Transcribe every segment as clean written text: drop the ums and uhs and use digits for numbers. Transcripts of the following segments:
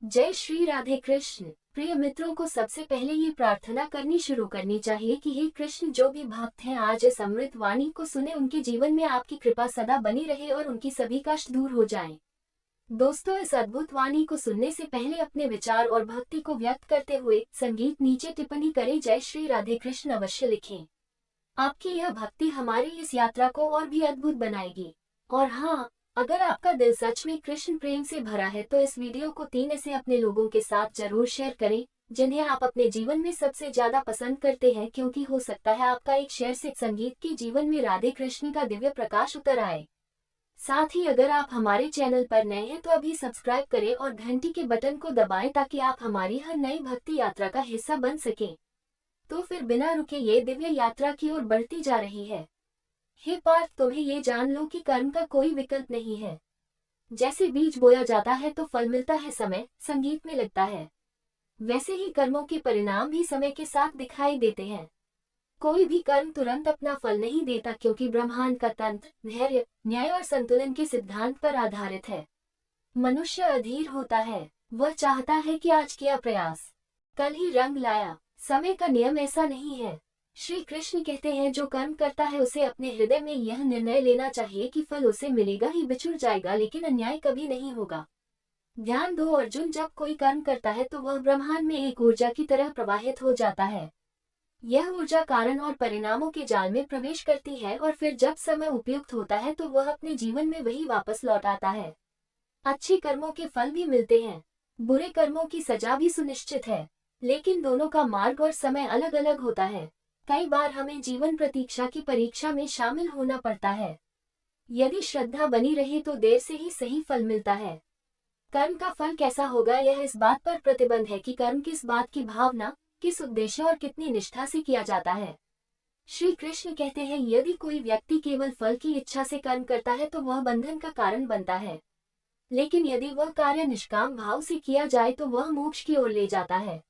जय श्री राधे कृष्ण। प्रिय मित्रों को सबसे पहले ये प्रार्थना करनी शुरू करनी चाहिए कि हे कृष्ण, जो भी भक्त हैं आज इस अमृत वाणी को सुने, उनके जीवन में आपकी कृपा सदा बनी रहे और उनकी सभी कष्ट दूर हो जाएं। दोस्तों, इस अद्भुत वाणी को सुनने से पहले अपने विचार और भक्ति को व्यक्त करते हुए संगीत नीचे टिप्पणी करें जय श्री राधे कृष्ण अवश्य लिखें। आपकी यह भक्ति हमारी इस यात्रा को और भी अद्भुत बनाएगी। और हाँ, अगर आपका दिल सच में कृष्ण प्रेम से भरा है तो इस वीडियो को 3 ऐसे अपने लोगों के साथ जरूर शेयर करें जिन्हें आप अपने जीवन में सबसे ज्यादा पसंद करते हैं, क्योंकि हो सकता है आपका एक शेयर से संगीत के जीवन में राधे कृष्ण का दिव्य प्रकाश उतर आए। साथ ही अगर आप हमारे चैनल पर नए हैं तो अभी सब्सक्राइब करें और घंटी के बटन को दबाएं ताकि आप हमारी हर नई भक्ति यात्रा का हिस्सा बन सकें। तो फिर बिना रुके ये दिव्य यात्रा की ओर बढ़ती जा रही है। हे पार्थ, तुम्हें ये जान लो कि कर्म का कोई विकल्प नहीं है। जैसे बीज बोया जाता है तो फल मिलता है, समय संगीत में लगता है, वैसे ही कर्मों के परिणाम भी समय के साथ दिखाई देते हैं। कोई भी कर्म तुरंत अपना फल नहीं देता, क्योंकि ब्रह्मांड का तंत्र धैर्य, न्याय और संतुलन के सिद्धांत पर आधारित है। मनुष्य अधीर होता है, वह चाहता है कि आज किया प्रयास कल ही रंग लाया। समय का नियम ऐसा नहीं है। श्री कृष्ण कहते हैं, जो कर्म करता है उसे अपने हृदय में यह निर्णय लेना चाहिए कि फल उसे मिलेगा ही बिछुड़ जाएगा, लेकिन अन्याय कभी नहीं होगा। ध्यान दो अर्जुन, जब कोई कर्म करता है तो वह ब्रह्मांड में एक ऊर्जा की तरह प्रवाहित हो जाता है। यह ऊर्जा कारण और परिणामों के जाल में प्रवेश करती है और फिर जब समय उपयुक्त होता है तो वह अपने जीवन में वही वापस लौट आता है। अच्छे कर्मों के फल भी मिलते हैं, बुरे कर्मों की सजा भी सुनिश्चित है, लेकिन दोनों का मार्ग और समय अलग अलग होता है। कई बार हमें जीवन प्रतीक्षा की परीक्षा में शामिल होना पड़ता है। यदि श्रद्धा बनी रहे तो देर से ही सही फल मिलता है। कर्म का फल कैसा होगा यह इस बात पर प्रतिबंध है कि कर्म किस बात की भावना, किस उद्देश्य और कितनी निष्ठा से किया जाता है। श्री कृष्ण कहते हैं, यदि कोई व्यक्ति केवल फल की इच्छा से कर्म करता है तो वह बंधन का कारण बनता है, लेकिन यदि वह कार्य निष्काम भाव से किया जाए तो वह मोक्ष की ओर ले जाता है।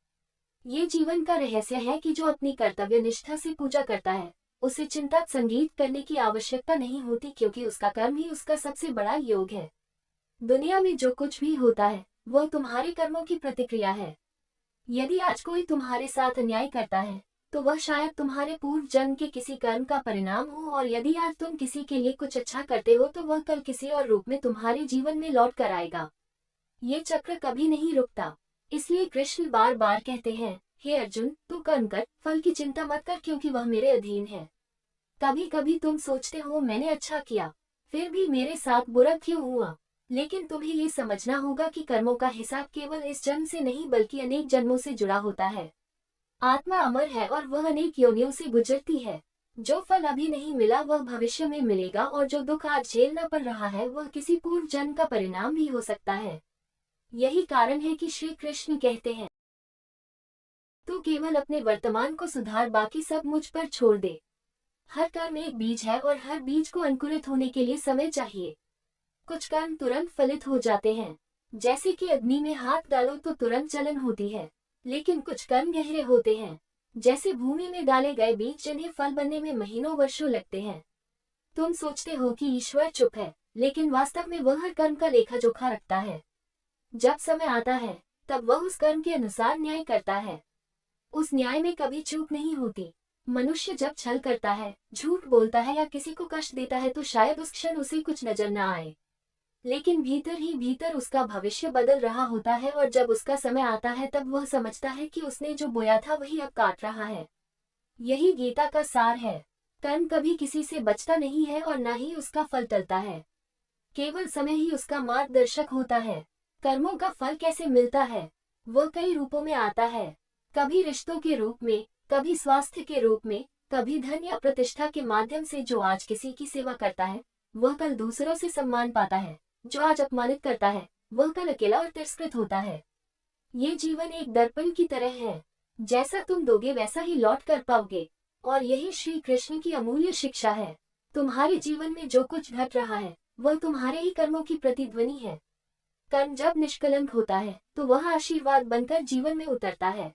ये जीवन का रहस्य है कि जो अपनी कर्तव्य निष्ठा से पूजा करता है उसे चिंता संगीत करने की आवश्यकता नहीं होती, क्योंकि उसका कर्म ही उसका सबसे बड़ा योग है। दुनिया में जो कुछ भी होता है वह तुम्हारे कर्मों की प्रतिक्रिया है। यदि आज कोई तुम्हारे साथ अन्याय करता है तो वह शायद तुम्हारे पूर्व जन्म के किसी कर्म का परिणाम हो, और यदि आज तुम किसी के लिए कुछ अच्छा करते हो तो वह कल किसी और रूप में तुम्हारे जीवन में लौट कर आएगा। ये चक्र कभी नहीं रुकता। इसलिए कृष्ण बार बार कहते हैं, हे अर्जुन, तू कर्म कर, फल की चिंता मत कर, क्योंकि वह मेरे अधीन है। कभी कभी तुम सोचते हो मैंने अच्छा किया फिर भी मेरे साथ बुरा क्यों हुआ, लेकिन तुम्हें ये समझना होगा कि कर्मों का हिसाब केवल इस जन्म से नहीं बल्कि अनेक जन्मों से जुड़ा होता है। आत्मा अमर है और वह अनेक योनियों से गुजरती है। जो फल अभी नहीं मिला वह भविष्य में मिलेगा, और जो दुख आज झेलना पड़ रहा है वह किसी पूर्व जन्म का परिणाम भी हो सकता है। यही कारण है कि श्री कृष्ण कहते हैं, तू केवल अपने वर्तमान को सुधार, बाकी सब मुझ पर छोड़ दे। हर कर्म एक बीज है और हर बीज को अंकुरित होने के लिए समय चाहिए। कुछ कर्म तुरंत फलित हो जाते हैं, जैसे कि अग्नि में हाथ डालो तो तुरंत जलन होती है, लेकिन कुछ कर्म गहरे होते हैं, जैसे भूमि में डाले गए बीज जिन्हें फल बनने में महीनों वर्षों लगते हैं। तुम सोचते हो कि ईश्वर चुप है, लेकिन वास्तव में वह हर कर्म का लेखा जोखा रखता है। जब समय आता है तब वह उस कर्म के अनुसार न्याय करता है। उस न्याय में कभी चूक नहीं होती। मनुष्य जब छल करता है, झूठ बोलता है या किसी को कष्ट देता है तो शायद उस क्षण उसे कुछ नजर न आए, लेकिन भीतर ही भीतर उसका भविष्य बदल रहा होता है, और जब उसका समय आता है तब वह समझता है कि उसने जो बोया था वही अब काट रहा है। यही गीता का सार है। कर्म कभी किसी से बचता नहीं है और न ही उसका फल टलता है। केवल समय ही उसका मार्गदर्शक होता है। कर्मों का फल कैसे मिलता है? वह कई रूपों में आता है। कभी रिश्तों के रूप में, कभी स्वास्थ्य के रूप में, कभी धन या प्रतिष्ठा के माध्यम से। जो आज किसी की सेवा करता है वह कल दूसरों से सम्मान पाता है, जो आज अपमानित करता है वह कल अकेला और तिरस्कृत होता है। ये जीवन एक दर्पण की तरह है, जैसा तुम दोगे वैसा ही लौट कर पाओगे, और यही श्री कृष्ण की अमूल्य शिक्षा है। तुम्हारे जीवन में जो कुछ घट रहा है वह तुम्हारे ही कर्मों की प्रतिध्वनि है। कर्म जब निष्कलंक होता है तो वह आशीर्वाद बनकर जीवन में उतरता है,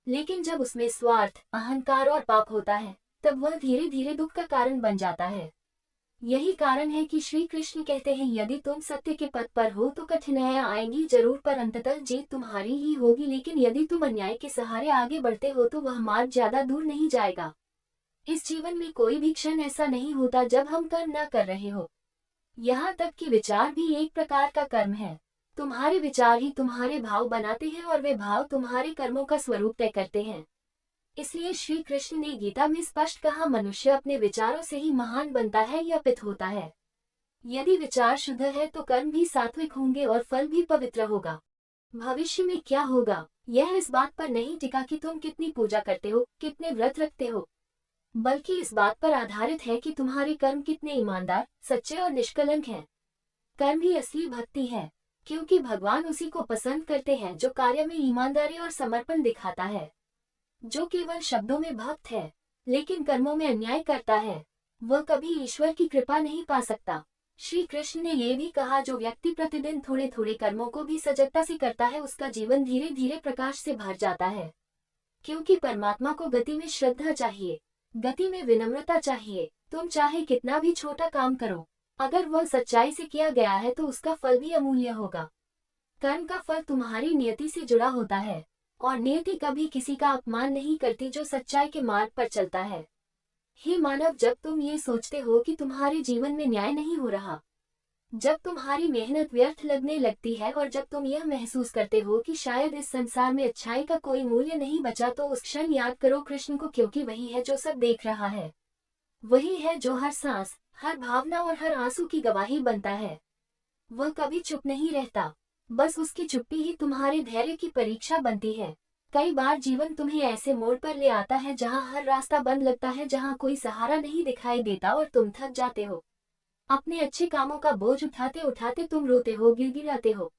लेकिन जब उसमें स्वार्थ, अहंकार और पाप होता है तब वह धीरे धीरे दुख का कारण बन जाता है। यही कारण है कि श्री कृष्ण कहते हैं यदि तुम सत्य के पथ पर हो तो कठिनाइयां आएंगी जरूर, पर अंततः जीत तुम्हारी ही होगी। लेकिन यदि तुम अन्याय के सहारे आगे बढ़ते हो तो वह मार्ग ज्यादा दूर नहीं जाएगा। इस जीवन में कोई भी क्षण ऐसा नहीं होता जब हम कर्म न कर रहे हो। यहाँ तक कि विचार भी एक प्रकार का कर्म है। तुम्हारे विचार ही तुम्हारे भाव बनाते हैं और वे भाव तुम्हारे कर्मों का स्वरूप तय करते हैं। इसलिए श्री कृष्ण ने गीता में स्पष्ट कहा, मनुष्य अपने विचारों से ही महान बनता है या पित होता है। यदि विचार शुद्ध है तो कर्म भी सात्विक होंगे और फल भी पवित्र होगा। भविष्य में क्या होगा यह इस बात पर नहीं टिका कि तुम कितनी पूजा करते हो, कितने व्रत रखते हो, बल्कि इस बात पर आधारित है कि तुम्हारे कर्म कितने ईमानदार, सच्चे और निष्कलंक हैं। कर्म ही असली भक्ति है, क्योंकि भगवान उसी को पसंद करते हैं जो कार्य में ईमानदारी और समर्पण दिखाता है। जो केवल शब्दों में भक्त है लेकिन कर्मों में अन्याय करता है, वह कभी ईश्वर की कृपा नहीं पा सकता। श्री कृष्ण ने यह भी कहा, जो व्यक्ति प्रतिदिन थोड़े थोड़े कर्मों को भी सजगता से करता है उसका जीवन धीरे धीरे प्रकाश से भर जाता है। क्योंकि परमात्मा को गति में श्रद्धा चाहिए, गति में विनम्रता चाहिए। तुम चाहे कितना भी छोटा काम करो, अगर वह सच्चाई से किया गया है तो उसका फल भी अमूल्य होगा। कर्म का फल तुम्हारी नियति से जुड़ा होता है और नियति कभी किसी का अपमान नहीं करती जो सच्चाई के मार्ग पर चलता है। हे मानव, जब तुम ये सोचते हो कि तुम्हारे जीवन में न्याय नहीं हो रहा, जब तुम्हारी मेहनत व्यर्थ लगने लगती है और जब तुम यह महसूस करते हो कि शायद इस संसार में अच्छाई का कोई मूल्य नहीं बचा, तो उस क्षण याद करो कृष्ण को, क्योंकि वही है जो सब देख रहा है। वही है जो हर सांस, हर भावना और हर आंसू की गवाही बनता है। वह कभी चुप नहीं रहता, बस उसकी चुप्पी ही तुम्हारे धैर्य की परीक्षा बनती है। कई बार जीवन तुम्हें ऐसे मोड़ पर ले आता है जहां हर रास्ता बंद लगता है, जहां कोई सहारा नहीं दिखाई देता और तुम थक जाते हो। अपने अच्छे कामों का बोझ उठाते उठाते तुम रोते हो, गिड़गिड़ाते हो,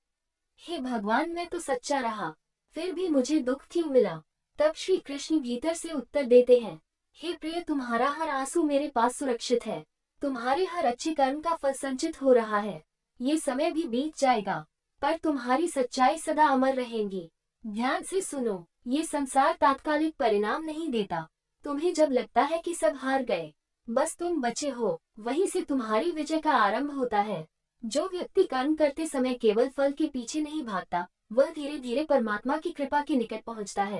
हे भगवान, मैं तो सच्चा रहा, फिर भी मुझे दुख क्यों मिला। तब श्री कृष्ण भीतर से उत्तर देते हैं, हे प्रिय, तुम्हारा हर आंसू मेरे पास सुरक्षित है। तुम्हारे हर अच्छे कर्म का फल संचित हो रहा है। ये समय भी बीत जाएगा, पर तुम्हारी सच्चाई सदा अमर रहेगी। ध्यान से सुनो, ये संसार तात्कालिक परिणाम नहीं देता। तुम्हें जब लगता है कि सब हार गए, बस तुम बचे हो, वहीं से तुम्हारी विजय का आरंभ होता है। जो व्यक्ति कर्म करते समय केवल फल के पीछे नहीं भागता, वह धीरे धीरे परमात्मा की कृपा के निकट पहुंचता है।